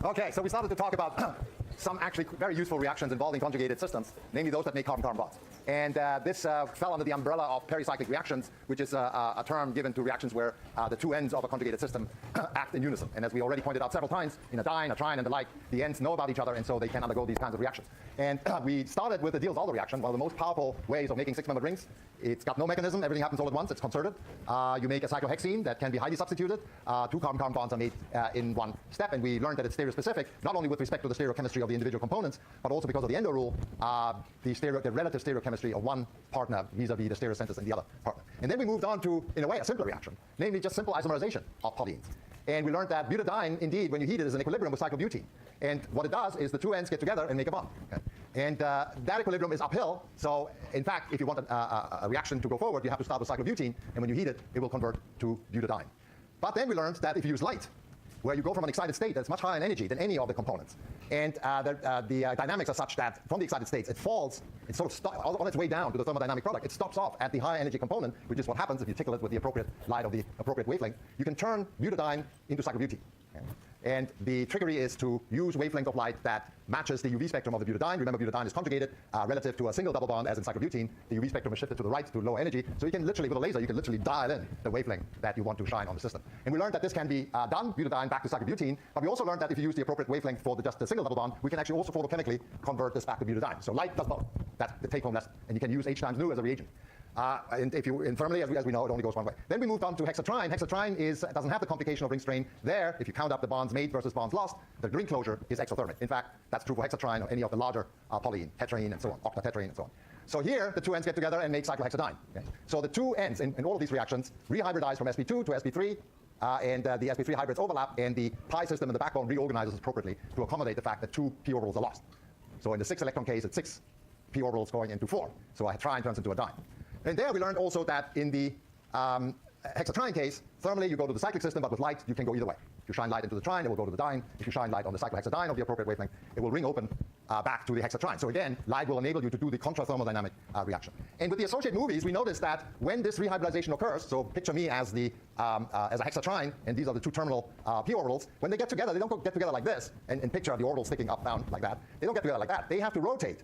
Okay, so we started to talk about some actually very useful reactions involving conjugated systems, namely those that make carbon-carbon bonds. And this fell under the umbrella of pericyclic reactions, which is a term given to reactions where the two ends of a conjugated system act in unison. And as we already pointed out several times, in a diene, a trine, and the like, the ends know about each other, and so they can undergo these kinds of reactions. And we started with the Diels-Alder reaction, one of the most powerful ways of making six-membered rings. It's got no mechanism. Everything happens all at once. It's concerted. You make a cyclohexene that can be highly substituted. Two carbon-carbon bonds are made in one step, and we learned that it's stereospecific, not only with respect to the stereochemistry of the individual components, but also because of the Endo rule, the relative stereochemistry of one partner vis-a-vis the stereocenters in the other partner. And then we moved on to, in a way, a simpler reaction, namely just simple isomerization of polyenes. And we learned that butadiene, indeed, when you heat it, is in equilibrium with cyclobutene. And what it does is the two ends get together and make a bond. Okay? And that equilibrium is uphill. So, in fact, if you want a reaction to go forward, you have to start with cyclobutene. And when you heat it, it will convert to butadiene. But then we learned that if you use light, where you go from an excited state that's much higher in energy than any of the components, and the dynamics are such that from the excited states it falls, it sort of on its way down to the thermodynamic product, it stops off at the higher energy component, which is what happens if you tickle it with the appropriate light of the appropriate wavelength. You can turn butadiene into cyclobutene. Okay? And the trickery is to use wavelength of light that matches the UV spectrum of the butadiene. Remember, butadiene is conjugated relative to a single double bond, as in cyclobutene. The UV spectrum is shifted to the right to low energy. So you can literally, with a laser, you can literally dial in the wavelength that you want to shine on the system. And we learned that this can be done, butadiene back to cyclobutene. But we also learned that if you use the appropriate wavelength for just the single double bond, we can actually also photochemically convert this back to butadiene. So light does both. That's the take-home lesson. And you can use H times nu as a reagent. And if you, thermally, as we know, it only goes one way. Then we moved on to hexatrine. Hexatrine doesn't have the complication of ring strain. There, if you count up the bonds made versus bonds lost, the ring closure is exothermic. In fact, that's true for hexatrine or any of the larger polyene, tetraene and so on, octatetraene and so on. So here, the two ends get together and make cyclohexadiene. Okay? So the two ends in all of these reactions rehybridize from sp2 to sp3, and the sp3 hybrids overlap, and the pi system in the backbone reorganizes appropriately to accommodate the fact that two p orbitals are lost. So in the 6-electron case, it's 6 p orbitals going into 4. So a trine turns into a diene. And there we learned also that in the hexatrine case, thermally you go to the cyclic system, but with light you can go either way. If you shine light into the trine, it will go to the diene. If you shine light on the cyclohexadiene of the appropriate wavelength, it will ring open back to the hexatrine. So again, light will enable you to do the contra-thermodynamic reaction. And with the associated movies, we noticed that when this rehybridization occurs, so picture me as a hexatrine, and these are the two terminal p orbitals. When they get together, they don't get together like this, and picture the orbitals sticking up, down like that. They don't get together like that. They have to rotate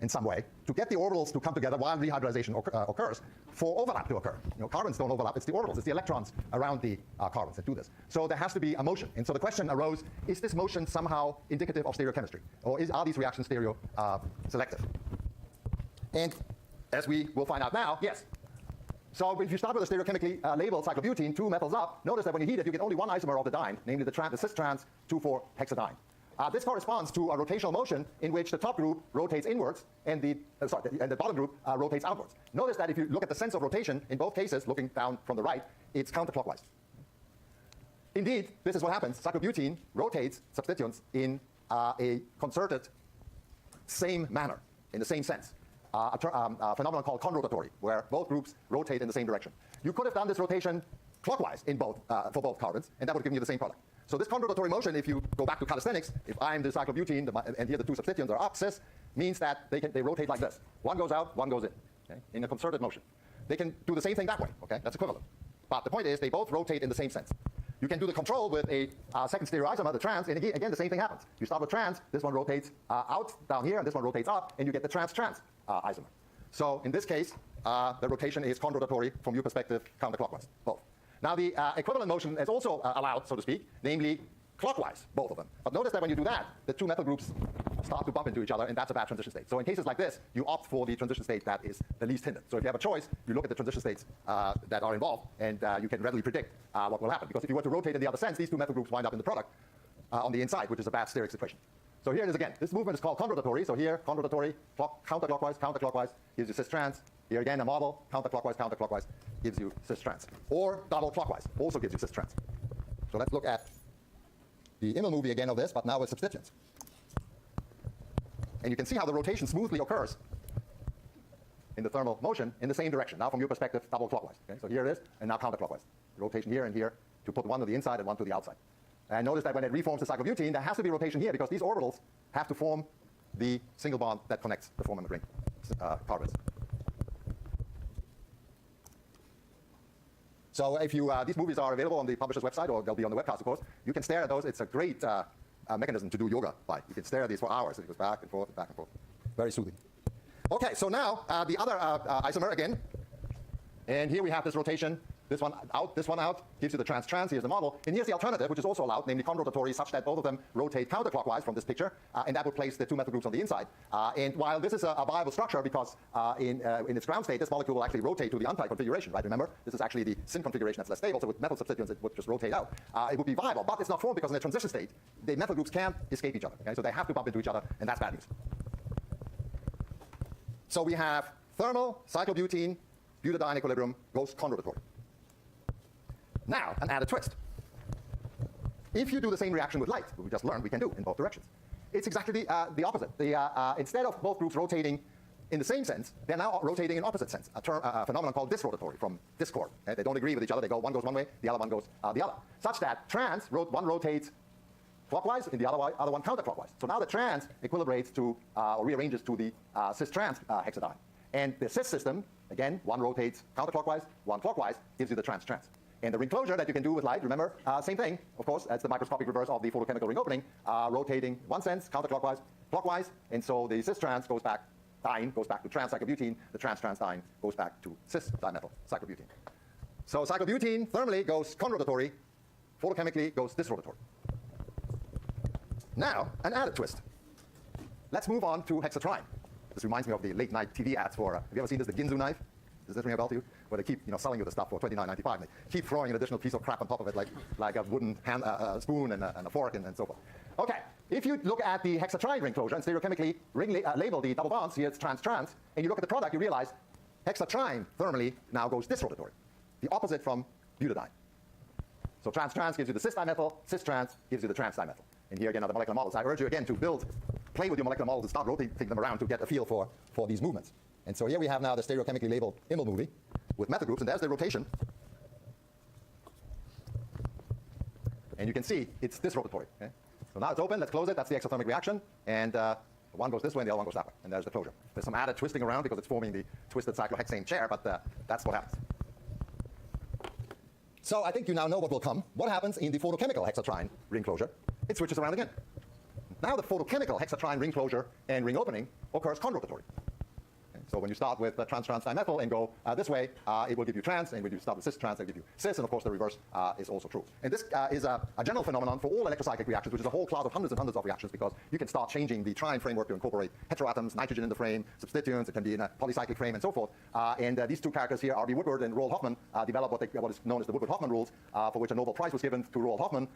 in some way to get the orbitals to come together while rehybridization occurs for overlap to occur. You know, carbons don't overlap, it's the orbitals, it's the electrons around the carbons that do this. So there has to be a motion. And so the question arose, is this motion somehow indicative of stereochemistry? Or are these reactions stereo selective? And as we will find out now, yes. So if you start with a stereochemically labeled cyclobutene, 2 methyls up, notice that when you heat it, you get only one isomer of the diene, namely the cis-trans 2,4-hexadiene. This corresponds to a rotational motion in which the top group rotates inwards and the bottom group rotates outwards. Notice that if you look at the sense of rotation, in both cases, looking down from the right, it's counterclockwise. Indeed, this is what happens. Cyclobutene rotates substituents in a concerted same manner, in the same sense. A phenomenon called conrotatory, where both groups rotate in the same direction. You could have done this rotation clockwise for both carbons, and that would have given you the same product. So this conrotatory motion, if you go back to calisthenics, if I'm the cyclobutene and here the two substituents are up, cis, means that they rotate like this. One goes out, one goes in, okay, in a concerted motion. They can do the same thing that way, okay? That's equivalent. But the point is they both rotate in the same sense. You can do the control with a second stereoisomer, the trans, and again the same thing happens. You start with trans, this one rotates out down here, and this one rotates up, and you get the trans-trans isomer. So in this case, the rotation is conrotatory from your perspective, counterclockwise, both. Now the equivalent motion is also allowed, so to speak, namely clockwise, both of them. But notice that when you do that, the two methyl groups start to bump into each other, and that's a bad transition state. So in cases like this, you opt for the transition state that is the least hindered. So if you have a choice, you look at the transition states that are involved, and you can readily predict what will happen. Because if you were to rotate in the other sense, these two methyl groups wind up in the product on the inside, which is a bad steric situation. So here it is again. This movement is called conrotatory. So here, conrotatory, counterclockwise, counterclockwise, gives you cis-trans. Here again, a model, counterclockwise, counterclockwise, gives you cis-trans. Or double clockwise, also gives you cis-trans. So let's look at the Immel movie again of this, but now with substituents. And you can see how the rotation smoothly occurs in the thermal motion in the same direction. Now from your perspective, double clockwise. Okay? So here it is, and now counterclockwise. Rotation here and here to put one to the inside and one to the outside. And notice that when it reforms the cyclobutene, there has to be rotation here because these orbitals have to form the single bond that connects the 4-membered ring carbons. So if you, these movies are available on the publisher's website, or they'll be on the webcast, of course. You can stare at those. It's a great mechanism to do yoga by. You can stare at these for hours. It goes back and forth and back and forth. Very soothing. Okay, so now the other isomer again. And here we have this rotation. This one out, gives you the trans-trans. Here's the model. And here's the alternative, which is also allowed, namely conrotatory, such that both of them rotate counterclockwise from this picture. And that would place the two methyl groups on the inside. And while this is a viable structure, because in its ground state, this molecule will actually rotate to the untied configuration, right? Remember, this is actually the syn configuration that's less stable. So with methyl substituents, it would just rotate out. It would be viable, but it's not formed because in the transition state, the methyl groups can't escape each other. Okay? So they have to bump into each other, and that's bad news. So we have thermal, cyclobutene, butadiene equilibrium goes conrotatory. Now, an added twist. If you do the same reaction with light, we just learned we can do in both directions. It's exactly the opposite. Instead of both groups rotating in the same sense, they're now rotating in opposite sense, a phenomenon called disrotatory from discord. Okay? They don't agree with each other. One goes one way, the other one goes the other. Such that one rotates clockwise and the other one counterclockwise. So now the trans equilibrates to, or rearranges to the cis-trans hexadiene. And the cis system, again, one rotates counterclockwise, one clockwise, gives you the trans-trans. And the ring closure that you can do with light, remember, same thing, of course, it's the microscopic reverse of the photochemical ring opening, rotating one sense, counterclockwise, clockwise, and so the cis-trans goes back, diene goes back to trans-cyclobutene, the trans-trans diene goes back to cis-dimethyl cyclobutene. So cyclobutene thermally goes conrotatory, photochemically goes disrotatory. Now, an added twist. Let's move on to hexatrine. This reminds me of the late night TV ads for, have you ever seen this, the Ginzu knife? Does this ring a bell to you? Where they keep selling you the stuff for $29.95, and they keep throwing an additional piece of crap on top of it, like a wooden spoon and a fork and so forth. Okay, if you look at the hexatrine ring closure and stereochemically label the double bonds, here it's trans-trans, and you look at the product, you realize hexatrine thermally now goes disrotatory, the opposite from butadiene. So trans-trans gives you the cis-dimethyl, cis-trans gives you the trans-dimethyl. And here again are the molecular models. I urge you again to play with your molecular models and start rotating them around to get a feel for these movements. And so here we have now the stereochemically labeled imyl movie with methyl groups, and there's the rotation. And you can see it's disrotatory. Okay? So now it's open, let's close it, that's the exothermic reaction, and one goes this way and the other one goes that way, and there's the closure. There's some added twisting around because it's forming the twisted cyclohexane chair, but that's what happens. So I think you now know what will come. What happens in the photochemical hexatrine ring closure? It switches around again. Now the photochemical hexatrine ring closure and ring opening occurs conrotatory. So when you start with trans-trans dimethyl and go this way, it will give you trans, and when you start with cis-trans, it will give you cis, and of course the reverse is also true. And this is a general phenomenon for all electrocyclic reactions, which is a whole cloud of hundreds and hundreds of reactions, because you can start changing the trine framework to incorporate heteroatoms, nitrogen in the frame, substituents, it can be in a polycyclic frame, and so forth. And these two characters here, R.B. Woodward and Roald Hoffman, developed what is known as the Woodward-Hoffman rules, for which a Nobel Prize was given to Roald Hoffman.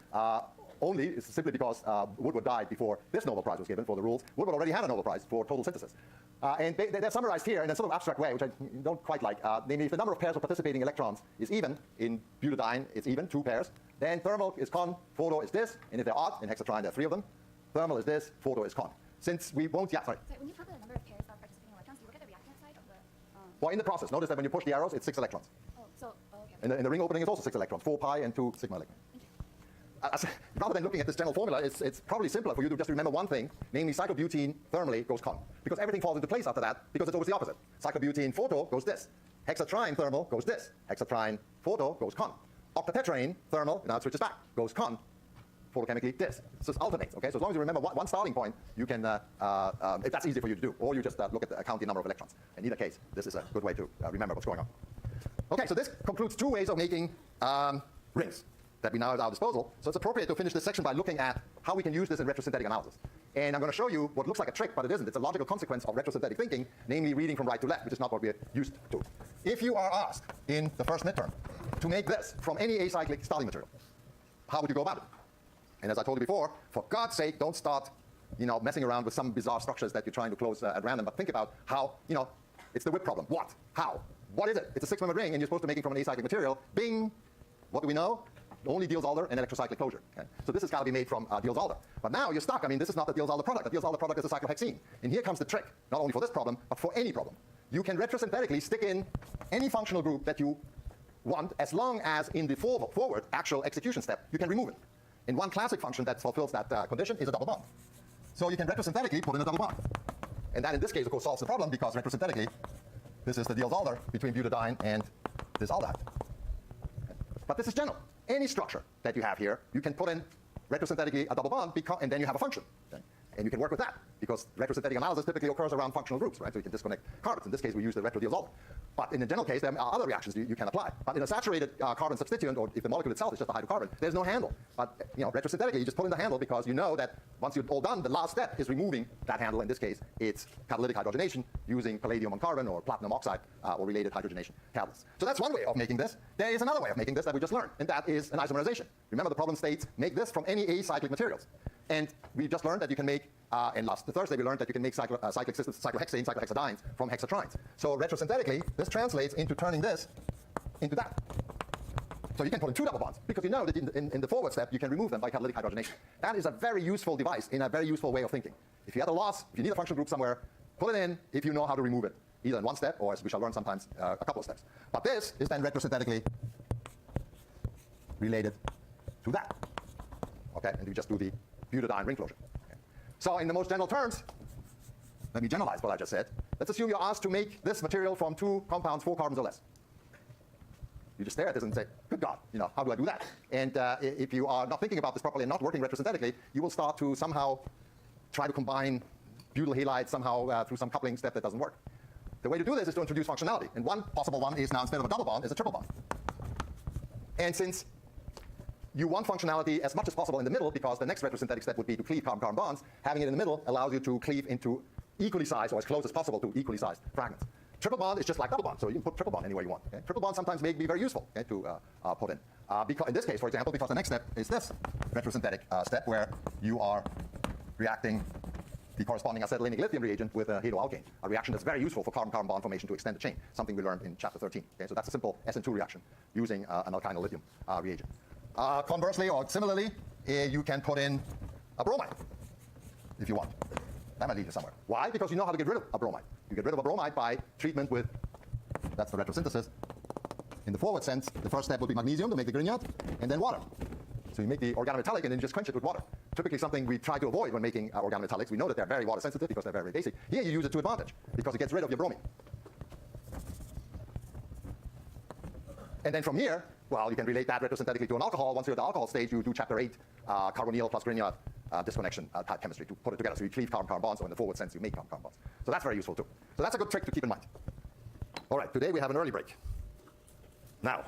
Only simply because Woodward died before this Nobel Prize was given for the rules. Woodward already had a Nobel Prize for total synthesis. And they're summarized here in a sort of abstract way, which I don't quite like. Namely, if the number of pairs of participating electrons is even, in butadiene it's even, 2 pairs, then thermal is con, photo is this, and if they're odd, in hexatrine there are 3 of them, thermal is this, photo is con. Since we won't, sorry. So when you talk about the number of pairs of participating electrons, do you look at the reactant side of the... Well, in the process, notice that when you push the arrows, it's 6 electrons. Okay. And the ring opening is also 6 electrons, 4 pi and 2 sigma electrons. Rather than looking at this general formula, it's probably simpler for you to just remember one thing, namely cyclobutene thermally goes con. Because everything falls into place after that, because it's always the opposite. Cyclobutene photo goes this. Hexatrine thermal goes this. Hexatrine photo goes con. Octatetraene thermal, now it switches back, goes con. Photochemically this. So it alternates, okay? So as long as you remember one starting point, you can, if that's easy for you to do, or you just look at count the number of electrons. In either case, this is a good way to remember what's going on. Okay, so this concludes 2 ways of making rings that we now have at our disposal. So it's appropriate to finish this section by looking at how we can use this in retrosynthetic analysis. And I'm going to show you what looks like a trick, but it isn't. It's a logical consequence of retrosynthetic thinking, namely reading from right to left, which is not what we're used to. If you are asked in the first midterm to make this from any acyclic starting material, how would you go about it? And as I told you before, for God's sake, don't start messing around with some bizarre structures that you're trying to close at random, but think about how, it's the whip problem. What? How? What is it? It's a 6-membered ring, and you're supposed to make it from an acyclic material. Bing! What do we know? Only Diels-Alder and electrocyclic closure. Okay? So this has got to be made from Diels-Alder. But now you're stuck. I mean, this is not the Diels-Alder product. The Diels-Alder product is a cyclohexene. And here comes the trick, not only for this problem, but for any problem. You can retrosynthetically stick in any functional group that you want, as long as in the forward actual execution step, you can remove it. And one classic function that fulfills that condition is a double bond. So you can retrosynthetically put in a double bond. And that in this case, of course, solves the problem, because retrosynthetically, this is the Diels-Alder between butadiene and this aldehyde. But this is general. Any structure that you have here, you can put in retrosynthetically a double bond, and then you have a function. Okay? And you can work with that, because retrosynthetic analysis typically occurs around functional groups, right? So you can disconnect carbons. In this case, we use the retrodiazole. But in the general case, there are other reactions you can apply. But in a saturated carbon substituent, or if the molecule itself is just a hydrocarbon, there's no handle. But retrosynthetically, you just pull in the handle, because you know that once you're all done, the last step is removing that handle. In this case, it's catalytic hydrogenation using palladium on carbon or platinum oxide or related hydrogenation catalysts. So that's one way of making this. There is another way of making this that we just learned, and that is an isomerization. Remember, the problem states make this from any acyclic materials. And we just learned that you can make, and last Thursday we learned that you can make cyclic systems, cyclohexane, cyclohexadiens from hexatrines. So retrosynthetically, this translates into turning this into that. So you can put in two double bonds, because you know that in the forward step you can remove them by catalytic hydrogenation. That is a very useful device in a very useful way of thinking. If you had a loss, if you need a functional group somewhere, pull it in if you know how to remove it, either in one step or, as we shall learn sometimes, a couple of steps. But this is then retrosynthetically related to that. Okay, and you just do the butadiene ring closure. Okay. So in the most general terms, let me generalize what I just said. Let's assume you're asked to make this material from 2 compounds, 4 carbons or less. You just stare at this and say, good God, how do I do that? And if you are not thinking about this properly and not working retrosynthetically, you will start to somehow try to combine butyl halides somehow through some coupling step that doesn't work. The way to do this is to introduce functionality. And one possible one is now, instead of a double bond, is a triple bond. And since you want functionality as much as possible in the middle, because the next retrosynthetic step would be to cleave carbon-carbon bonds, having it in the middle allows you to cleave into equally sized, or as close as possible to equally sized fragments. Triple bond is just like double bond, so you can put triple bond anywhere you want. Okay? Triple bond sometimes may be very useful to put in. Because in this case, for example, because the next step is this retrosynthetic step where you are reacting the corresponding acetyl lithium reagent with a haloalkane, a reaction that's very useful for carbon-carbon bond formation to extend the chain, something we learned in chapter 13. Okay? So that's a simple SN2 reaction using an alkynyl lithium reagent. Conversely, or similarly, you can put in a bromide if you want. That might lead you somewhere. Why? Because you know how to get rid of a bromide. You get rid of a bromide by treatment with, that's the retrosynthesis. In the forward sense, the first step would be magnesium to make the Grignard, and then water. So you make the organometallic and then just quench it with water. Typically something we try to avoid when making organometallics. We know that they're very water sensitive because they're very, very basic. Here you use it to advantage because it gets rid of your bromine. And then from here, well, you can relate that retrosynthetically to an alcohol. Once you're at the alcohol stage, you do chapter 8, carbonyl plus Grignard disconnection type chemistry to put it together. So you cleave carbon-carbon bonds, or in the forward sense, you make carbon-carbon bonds. So that's very useful too. So that's a good trick to keep in mind. All right, today we have an early break. Now,